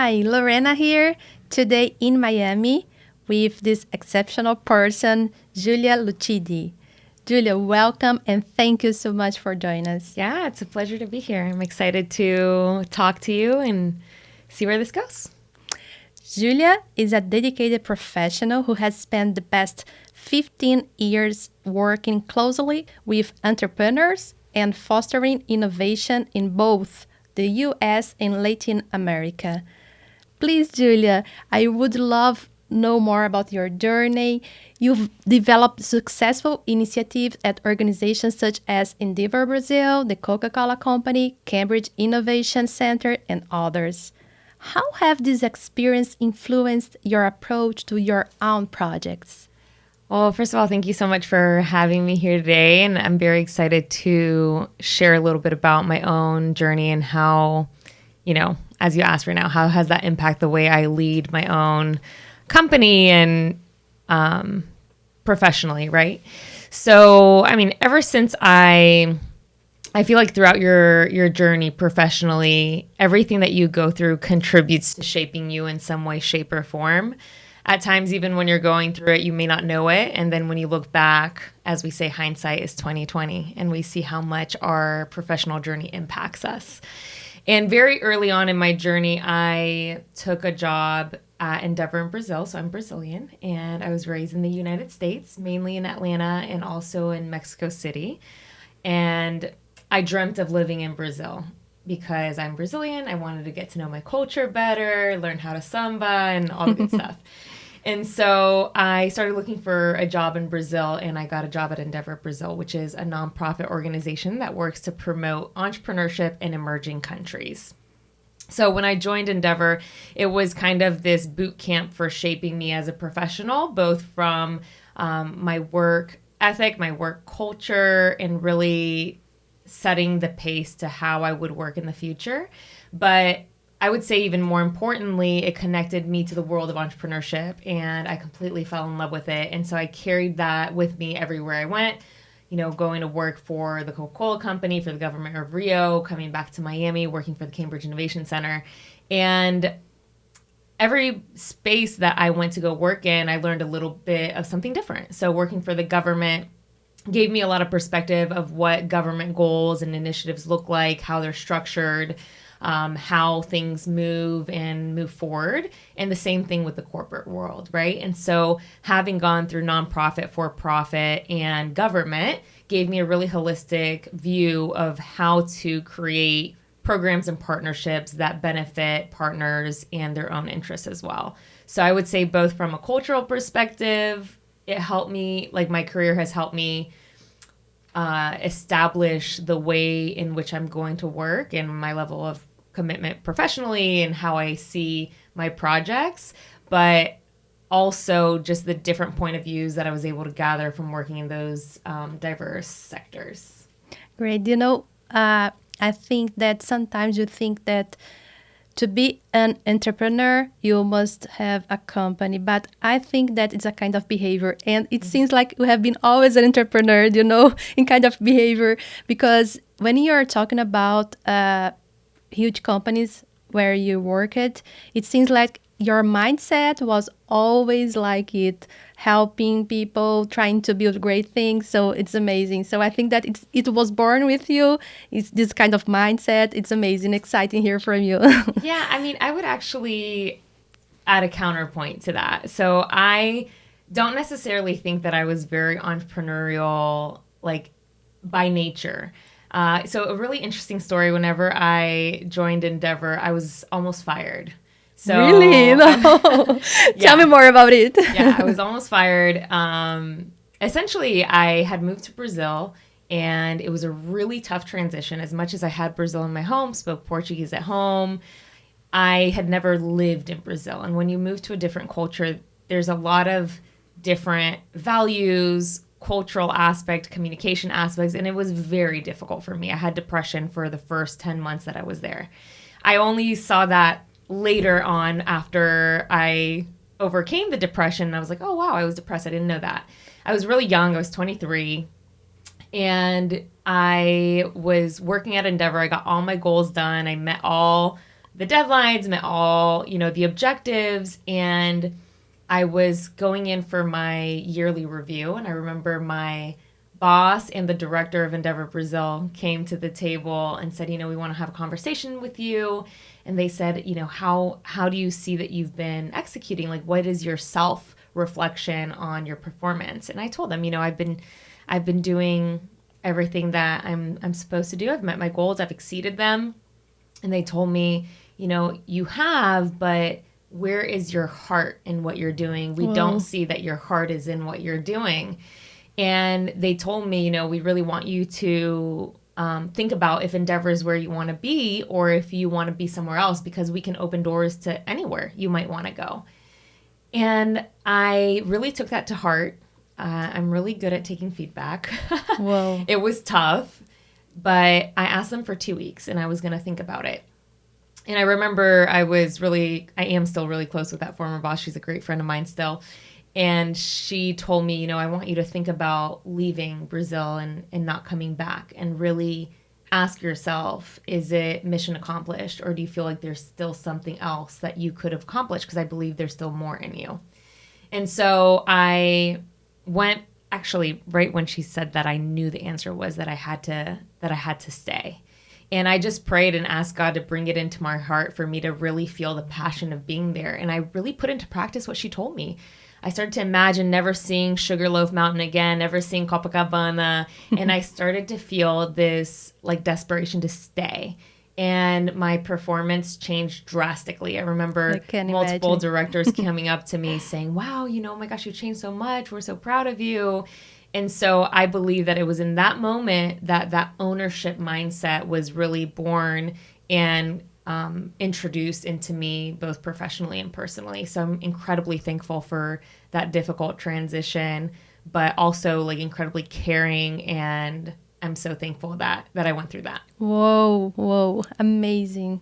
Hi, Lorena here, today in Miami with this exceptional person, Julia Lucidi. Julia, welcome and thank you so much for joining us. Yeah, it's a pleasure to be here. I'm excited to talk to you and see where this goes. Julia is a dedicated professional who has spent the past 15 years working closely with entrepreneurs and fostering innovation in both the US and Latin America. Please, Julia, I would love know more about your journey. You've developed successful initiatives at organizations such as Endeavor Brazil, the Coca-Cola Company, Cambridge Innovation Center, and others. How have these experiences influenced your approach to your own projects? Well, first of all, thank you so much for having me here today. And I'm very excited to share a little bit about my own journey and how, as you asked right now, how has that impacted the way I lead my own company and professionally, right? So, ever since I feel like throughout your journey professionally, everything that you go through contributes to shaping you in some way, shape, or form. At times, even when you're going through it, you may not know it. And then when you look back, as we say, hindsight is 2020, and we see how much our professional journey impacts us. And very early on in my journey, I took a job at Endeavor in Brazil. So I'm Brazilian, and I was raised in the United States, mainly in Atlanta and also in Mexico City. And I dreamt of living in Brazil because I'm Brazilian. I wanted to get to know my culture better, learn how to samba and all the good stuff. And so I started looking for a job in Brazil, and I got a job at Endeavor Brazil, which is a nonprofit organization that works to promote entrepreneurship in emerging countries. So when I joined Endeavor, it was kind of this boot camp for shaping me as a professional, both from my work ethic, my work culture, and really setting the pace to how I would work in the future. But I would say even more importantly, it connected me to the world of entrepreneurship, and I completely fell in love with it. And so I carried that with me everywhere I went, going to work for the Coca-Cola Company, for the government of Rio, coming back to Miami, working for the Cambridge Innovation Center. And every space that I went to go work in, I learned a little bit of something different. So working for the government gave me a lot of perspective of what government goals and initiatives look like, how they're structured, how things move and move forward. And the same thing with the corporate world, right? And so having gone through nonprofit, for-profit, and government gave me a really holistic view of how to create programs and partnerships that benefit partners and their own interests as well. So I would say both from a cultural perspective, it helped me, like my career has helped me establish the way in which I'm going to work and my level of commitment professionally and how I see my projects, but also just the different point of views that I was able to gather from working in those diverse sectors. Great. I think that sometimes you think that to be an entrepreneur, you must have a company. But I think that it's a kind of behavior. And it seems like you have been always an entrepreneur, in kind of behavior. Because when you're talking about huge companies where you work at, it seems like your mindset was always like it, helping people, trying to build great things. So it's amazing. So I think that it was born with you. It's this kind of mindset. It's amazing, exciting to hear from you. Yeah, I would actually add a counterpoint to that. So I don't necessarily think that I was very entrepreneurial, like by nature. So a really interesting story. Whenever I joined Endeavor, I was almost fired. So Really? No. Yeah. Tell me more about it. Yeah, I was almost fired. Essentially, I had moved to Brazil, and it was a really tough transition. As much as I had Brazil in my home, spoke Portuguese at home, I had never lived in Brazil. And when you move to a different culture, there's a lot of different values, cultural aspect, communication aspects, and it was very difficult for me. I had depression for the first 10 months that I was there. I only saw that later on after I overcame the depression. And I was like, oh, wow, I was depressed. I didn't know that. I was really young. I was 23. And I was working at Endeavor. I got all my goals done. I met all the deadlines, met all, the objectives. And I was going in for my yearly review. And I remember my boss and the director of Endeavor Brazil came to the table and said, we want to have a conversation with you. And they said, how do you see that you've been executing? Like, what is your self reflection on your performance? And I told them, I've been doing everything that I'm supposed to do. I've met my goals. I've exceeded them. And they told me, you have, but where is your heart in what you're doing? We don't see that your heart is in what you're doing. And they told me, we really want you to think about if Endeavor is where you want to be or if you want to be somewhere else, because we can open doors to anywhere you might want to go. And I really took that to heart. I'm really good at taking feedback. Whoa. It was tough, but I asked them for 2 weeks and I was going to think about it. And I remember I am still really close with that former boss. She's a great friend of mine still. And she told me, I want you to think about leaving Brazil and not coming back, and really ask yourself, is it mission accomplished, or do you feel like there's still something else that you could have accomplished? Because I believe there's still more in you. And so I went, actually, right when she said that, I knew the answer was that I had to stay. And I just prayed and asked God to bring it into my heart for me to really feel the passion of being there. And I really put into practice what she told me. I started to imagine never seeing Sugarloaf Mountain again, never seeing Copacabana. And I started to feel this like desperation to stay. And my performance changed drastically. I remember multiple directors coming up to me saying, wow, oh my gosh, you changed so much. We're so proud of you. And so I believe that it was in that moment that ownership mindset was really born and introduced into me both professionally and personally. So I'm incredibly thankful for that difficult transition, but also like incredibly caring, and I'm so thankful that I went through that. Whoa, amazing.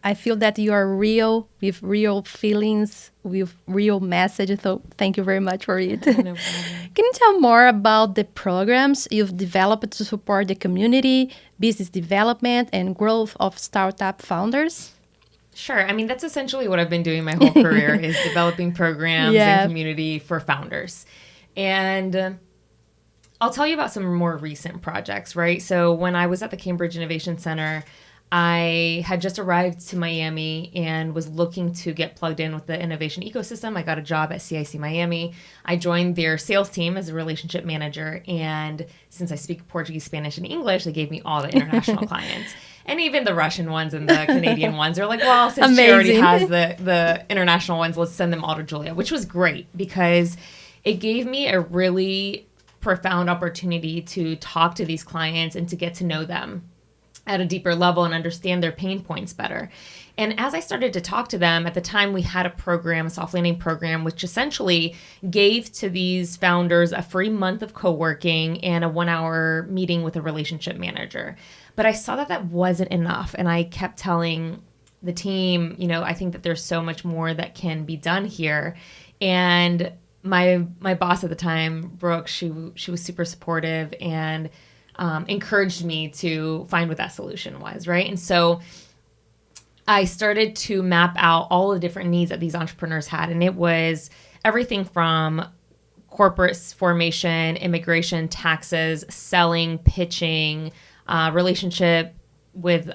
I feel that you are real, with real feelings, with real messages. So thank you very much for it. No problem. Can you tell more about the programs you've developed to support the community, business development, and growth of startup founders? Sure. I mean, that's essentially what I've been doing my whole career is developing programs and community for founders. And I'll tell you about some more recent projects, right? So when I was at the Cambridge Innovation Center, I had just arrived to Miami and was looking to get plugged in with the innovation ecosystem. I got a job at CIC Miami. I joined their sales team as a relationship manager. And since I speak Portuguese, Spanish, and English, they gave me all the international clients. And even the Russian ones and the Canadian ones. They're like, well, since she already has the international ones, let's send them all to Julia, which was great because it gave me a really profound opportunity to talk to these clients and to get to know them at a deeper level and understand their pain points better. And as I started to talk to them, at the time we had a soft landing program, which essentially gave to these founders a free month of co-working and a 1-hour meeting with a relationship manager. But I saw that wasn't enough. And I kept telling the team, I think that there's so much more that can be done here. And my boss at the time, Brooke, she was super supportive and encouraged me to find what that solution was, right? And so I started to map out all the different needs that these entrepreneurs had. And it was everything from corporate formation, immigration, taxes, selling, pitching, relationship with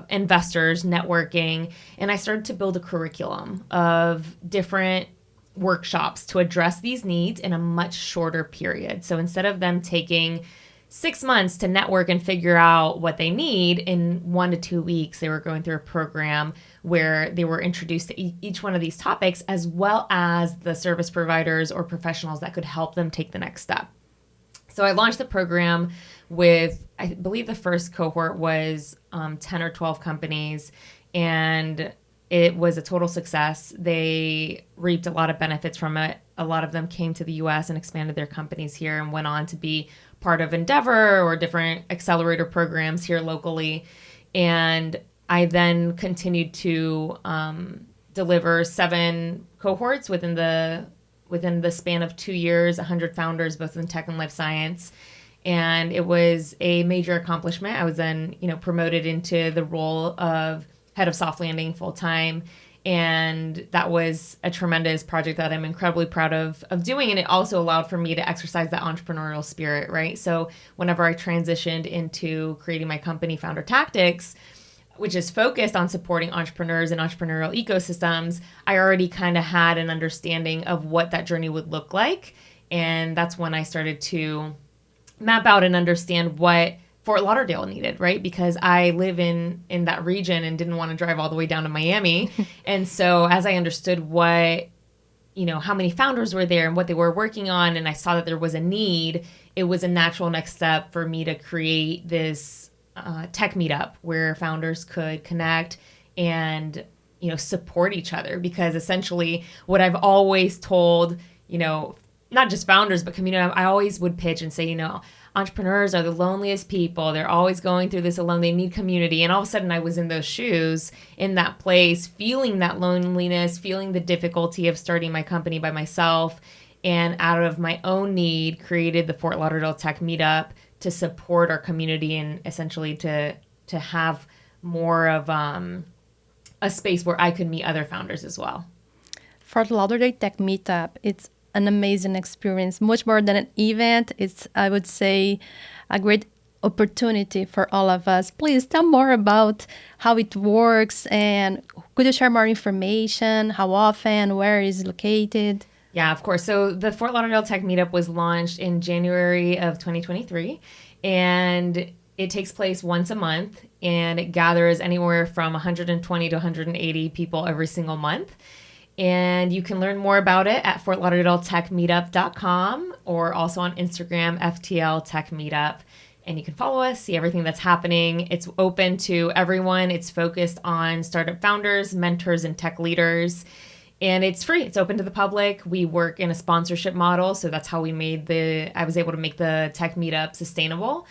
investors, networking. And I started to build a curriculum of different workshops to address these needs in a much shorter period. So instead of them taking 6 months to network and figure out what they need, in 1 to 2 weeks, they were going through a program where they were introduced to each one of these topics, as well as the service providers or professionals that could help them take the next step. So I launched the program with, I believe the first cohort was 10 or 12 companies, and it was a total success. They reaped a lot of benefits from it. A lot of them came to the US and expanded their companies here and went on to be part of Endeavor or different accelerator programs here locally. And I then continued to deliver 7 cohorts within the span of 2 years, 100 founders, both in tech and life science. And it was a major accomplishment. I was then, promoted into the role of head of soft landing full time. And that was a tremendous project that I'm incredibly proud of doing. And it also allowed for me to exercise that entrepreneurial spirit, right? So whenever I transitioned into creating my company, Founder Tactics, which is focused on supporting entrepreneurs and entrepreneurial ecosystems, I already kind of had an understanding of what that journey would look like. And that's when I started to map out and understand what Fort Lauderdale needed, right? Because I live in that region and didn't want to drive all the way down to Miami. And so as I understood what, how many founders were there and what they were working on, and I saw that there was a need, it was a natural next step for me to create this tech meetup where founders could connect and, support each other. Because essentially what I've always told, not just founders, but community, I always would pitch and say, entrepreneurs are the loneliest people. They're always going through this alone. They need community. And all of a sudden I was in those shoes, in that place, feeling that loneliness, feeling the difficulty of starting my company by myself. And out of my own need, created the Fort Lauderdale Tech Meetup to support our community and essentially to have more of a space where I could meet other founders as well. Fort Lauderdale Tech Meetup, it's an amazing experience, much more than an event. It's, I would say, a great opportunity for all of us. Please tell more about how it works, and could you share more information, how often, where is it located? Yeah, of course. So the Fort Lauderdale Tech Meetup was launched in January of 2023, and it takes place once a month, and it gathers anywhere from 120 to 180 people every single month. And you can learn more about it at fortlauderdaletechmeetup.com or also on Instagram, FTL Tech Meetup. And you can follow us, see everything that's happening. It's open to everyone. It's focused on startup founders, mentors, and tech leaders. And it's free. It's open to the public. We work in a sponsorship model. So that's how I was able to make the Tech Meetup sustainable.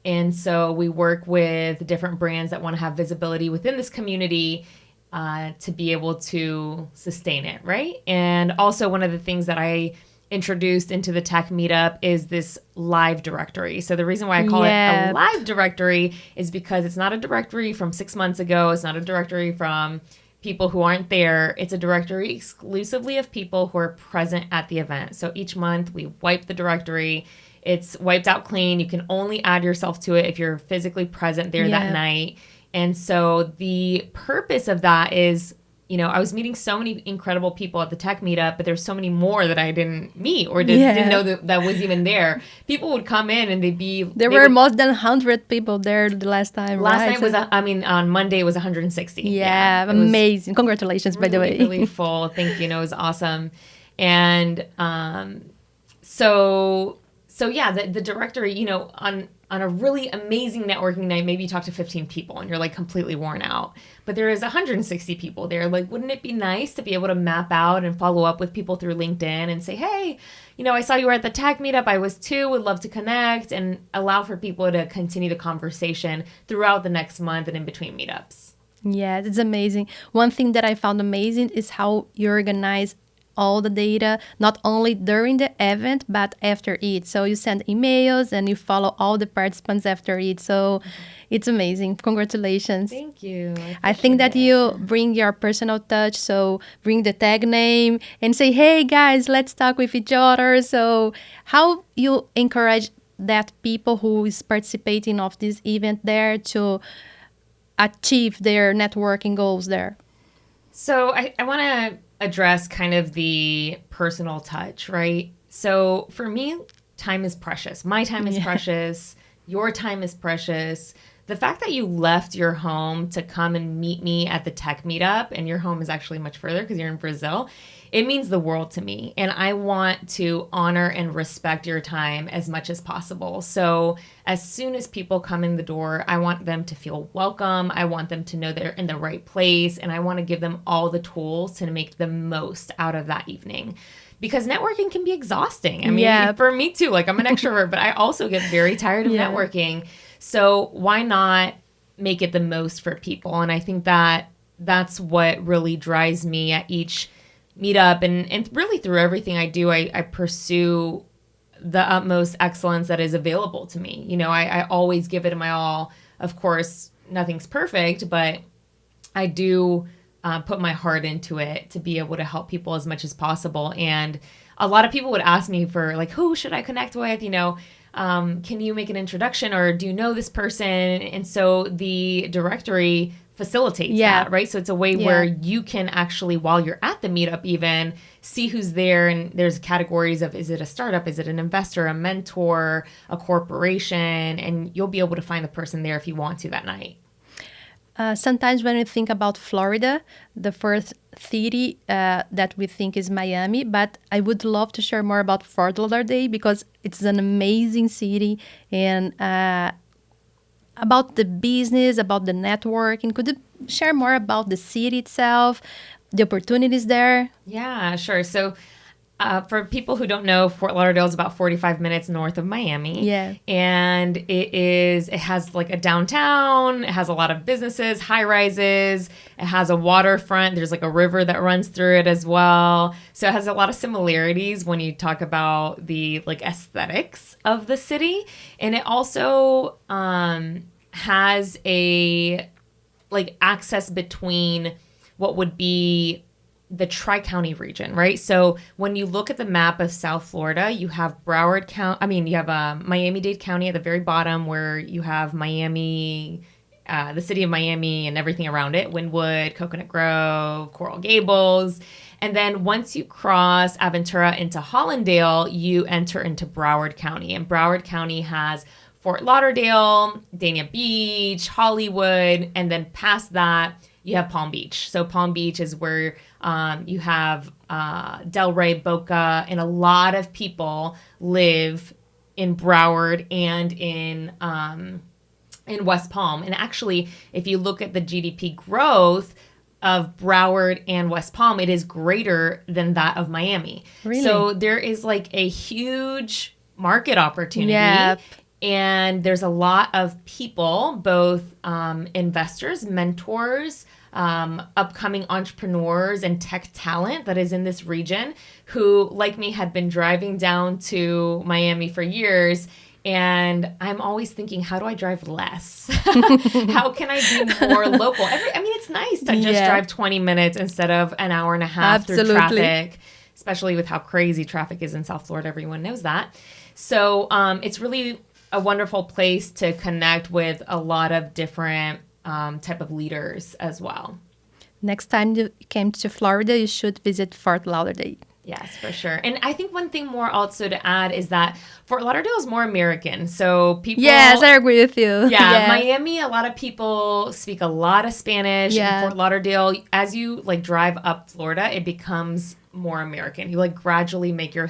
And so we work with different brands that want to have visibility within this community to be able to sustain it, right? And also one of the things that I introduced into the Tech Meetup is this live directory. So the reason why I call it a live directory is because it's not a directory from 6 months ago. It's not a directory from people who aren't there. It's a directory exclusively of people who are present at the event. So each month we wipe the directory. It's wiped out clean. You can only add yourself to it if you're physically present there that night. And so the purpose of that is, I was meeting so many incredible people at the Tech Meetup, but there's so many more that I didn't meet or didn't know that was even there. People would come in and There were more than 100 people there the last time, night was, on Monday it was 160. Yeah, amazing. Congratulations, by the way. Really full. Thank you. It was awesome. And so the directory, on a really amazing networking night, maybe you talk to 15 people and you're like completely worn out. But there is 160 people there. Like, wouldn't it be nice to be able to map out and follow up with people through LinkedIn and say, hey, I saw you were at the Tech Meetup. I was too. Would love to connect, and allow for people to continue the conversation throughout the next month and in between meetups. Yeah, it's amazing. One thing that I found amazing is how you organize all the data, not only during the event, but after it. So you send emails and you follow all the participants after it. So it's amazing. Congratulations. Thank you. I think that you bring your personal touch. So bring the tag name and say, hey guys, let's talk with each other. So how you encourage that people who is participating of this event there to achieve their networking goals there? So I want to address kind of the personal touch, right? So for me, time is precious. My time is precious. Your time is precious. The fact that you left your home to come and meet me at the Tech Meetup, and your home is actually much further because you're in Brazil, it means the world to me. And I want to honor and respect your time as much as possible. So as soon as people come in the door, I want them to feel welcome. I want them to know they're in the right place. And I want to give them all the tools to make the most out of that evening. Because networking can be exhausting. I mean, for me too, like I'm an extrovert, but I also get very tired of networking. So why not make it the most for people? And I think that that's what really drives me at each meetup, and really through everything I do, I pursue the utmost excellence that is available to me. I always give it my all. Of course, nothing's perfect, but I do put my heart into it to be able to help people as much as possible. And a lot of people would ask me for like, who should I connect with? Can you make an introduction, or do you know this person? And so the directory facilitates that, right? So it's a way where you can actually, while you're at the meetup, even see who's there. And there's categories of, is it a startup? Is it an investor, a mentor, a corporation? And you'll be able to find the person there if you want to that night. Sometimes when we think about Florida, the first city that we think is Miami, but I would love to share more about Fort Lauderdale because it's an amazing city, and about the business, about the networking. Could you share more about the city itself, the opportunities there? Yeah, sure. So for people who don't know, Fort Lauderdale is about 45 minutes north of Miami. Yeah. And it has like a downtown. It has a lot of businesses, high rises. It has a waterfront. There's like a river that runs through it as well. So it has a lot of similarities when you talk about the like aesthetics of the city. And it also has a like access between what would be the Tri-County region, right? So when you look at the map of South Florida, you have Broward County. You have Miami-Dade County at the very bottom, where you have Miami, the city of Miami, and everything around it: Wynwood, Coconut Grove, Coral Gables. And then once you cross Aventura into Hollandale, you enter into Broward County, and Broward County has Fort Lauderdale, Dania Beach, Hollywood, and then past that, you have Palm Beach. So Palm Beach is where you have Delray, Boca, and a lot of people live in Broward and in West Palm. And actually, if you look at the GDP growth of Broward and West Palm, it is greater than that of Miami. Really? So there is like a huge market opportunity. Yep. And there's a lot of people, both investors, mentors, upcoming entrepreneurs, and tech talent that is in this region who, like me, had been driving down to Miami for years. And I'm always thinking, how do I drive less? How can I do more local? It's nice to just drive 20 minutes instead of an hour and a half through traffic, especially with how crazy traffic is in South Florida. Everyone knows that. So it's really a wonderful place to connect with a lot of different type of leaders as well. Next time you came to Florida, you should visit Fort Lauderdale. Yes, for sure. And I think one thing more also to add is that Fort Lauderdale is more American. So people... Yes, I agree with you. Yeah, Miami, a lot of people speak a lot of Spanish. Yeah. In Fort Lauderdale, as you like drive up Florida, it becomes more American. You like gradually make your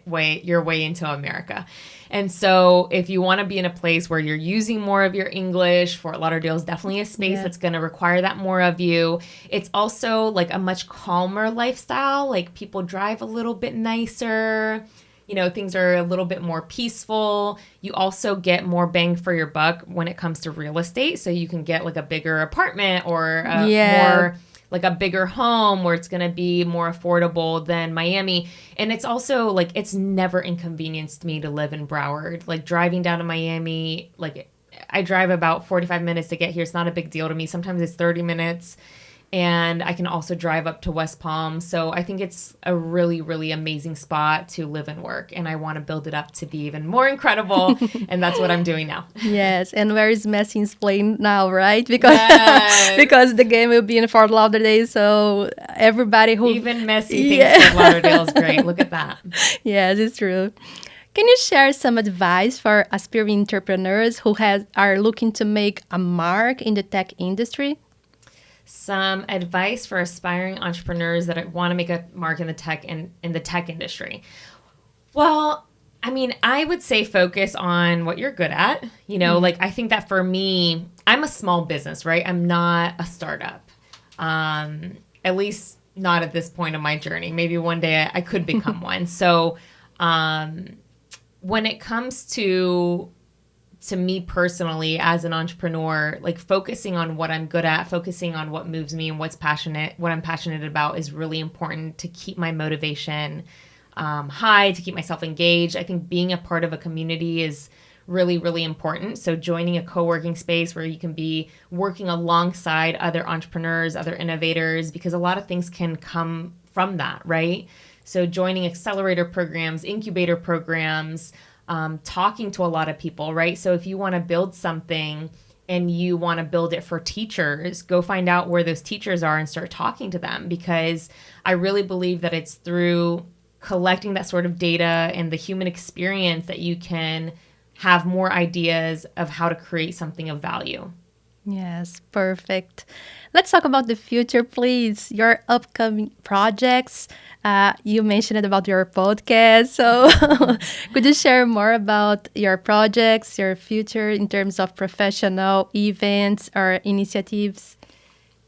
way into America. And so if you want to be in a place where you're using more of your English, Fort Lauderdale is definitely a space that's going to require that more of you. It's also like a much calmer lifestyle. Like people drive a little bit nicer. Things are a little bit more peaceful. You also get more bang for your buck when it comes to real estate. So you can get like a bigger apartment or more like a bigger home where it's going to be more affordable than Miami. And it's also like, it's never inconvenienced me to live in Broward. Like driving down to Miami, like I drive about 45 minutes to get here. It's not a big deal to me. Sometimes it's 30 minutes. And I can also drive up to West Palm. So I think it's a really, really amazing spot to live and work. And I want to build it up to be even more incredible. And that's what I'm doing now. Yes. And where is Messi's playing now, right? Because because the game will be in Fort Lauderdale. So everybody who... Even Messi thinks Fort Lauderdale is great. Look at that. Yes, it's true. Can you share some advice for aspiring entrepreneurs who are looking to make a mark in the tech industry? Some advice for aspiring entrepreneurs that want to make a mark in the tech industry. Well, I would say focus on what you're good at. Like I think that for me, I'm a small business, right? I'm not a startup. At least not at this point of my journey. Maybe one day I could become one. So when it comes to me personally as an entrepreneur, like focusing on what I'm good at, focusing on what moves me and what I'm passionate about is really important to keep my motivation high, to keep myself engaged. I think being a part of a community is really, really important. So joining a co-working space where you can be working alongside other entrepreneurs, other innovators, because a lot of things can come from that, right? So joining accelerator programs, incubator programs, talking to a lot of people, right? So if you want to build something and you want to build it for teachers, go find out where those teachers are and start talking to them, because I really believe that it's through collecting that sort of data and the human experience that you can have more ideas of how to create something of value. Yes, perfect. Let's talk about the future, please. Your upcoming projects. You mentioned about your podcast. So, could you share more about your projects, your future in terms of professional events or initiatives?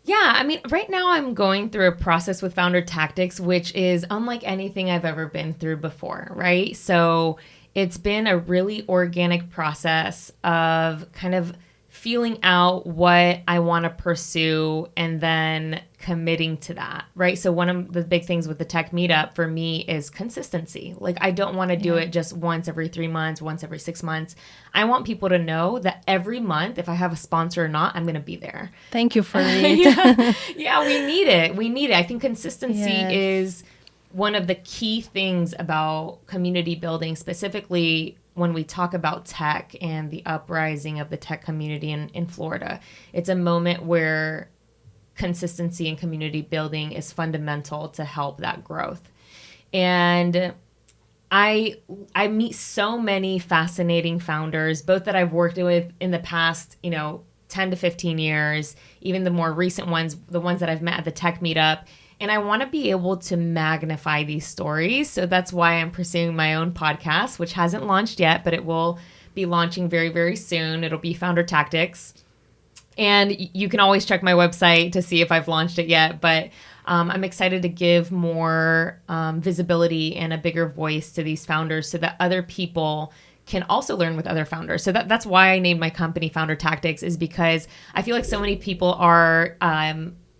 Yeah, I mean, right now I'm going through a process with Founder Tactics, which is unlike anything I've ever been through before, right? So it's been a really organic process of kind of feeling out what I want to pursue and then committing to that, right? So one of the big things with the tech meetup for me is consistency. Like, I don't want to do it just once every 3 months, once every 6 months. I want people to know that every month, if I have a sponsor or not, I'm going to be there. Thank you for it. Yeah, we need it. We need it. I think consistency Yes. is one of the key things about community building, specifically when we talk about tech and the uprising of the tech community in Florida. It's a moment where consistency and community building is fundamental to help that growth. And I meet so many fascinating founders, both that I've worked with in the past, 10 to 15 years, even the more recent ones, the ones that I've met at the tech meetup. And I want to be able to magnify these stories. So that's why I'm pursuing my own podcast, which hasn't launched yet, but it will be launching very, very soon. It'll be Founder Tactics. And you can always check my website to see if I've launched it yet. But I'm excited to give more visibility and a bigger voice to these founders so that other people can also learn with other founders. So that's why I named my company Founder Tactics, is because I feel like so many people are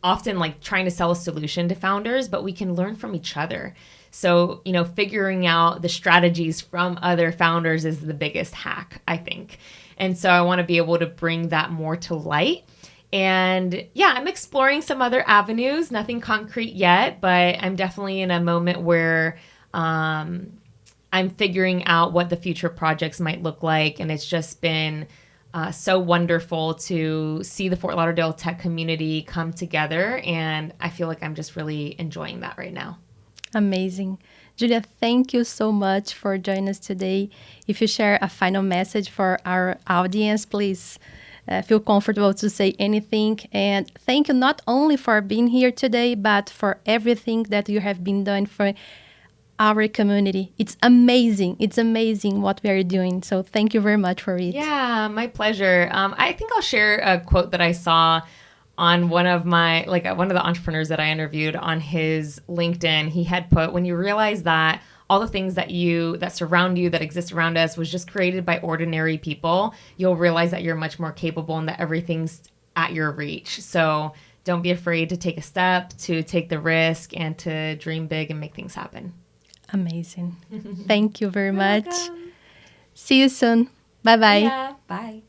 often like trying to sell a solution to founders, but we can learn from each other. So, figuring out the strategies from other founders is the biggest hack, I think. And so I want to be able to bring that more to light. And yeah, I'm exploring some other avenues, nothing concrete yet, but I'm definitely in a moment where I'm figuring out what the future projects might look like. And it's just been so wonderful to see the Fort Lauderdale tech community come together. And I feel like I'm just really enjoying that right now. Amazing. Julia, thank you so much for joining us today. If you share a final message for our audience, please feel comfortable to say anything. And thank you not only for being here today, but for everything that you have been doing for our community. It's amazing. It's amazing what we are doing. So thank you very much for it. Yeah, my pleasure. I think I'll share a quote that I saw on one of the entrepreneurs that I interviewed on his LinkedIn. He had put, when you realize that all the things that surround you, that exist around us, was just created by ordinary people, you'll realize that you're much more capable and that everything's at your reach. So don't be afraid to take a step, to take the risk, and to dream big and make things happen. Amazing. Thank you very much. Welcome. See you soon. Bye-bye. Yeah, bye.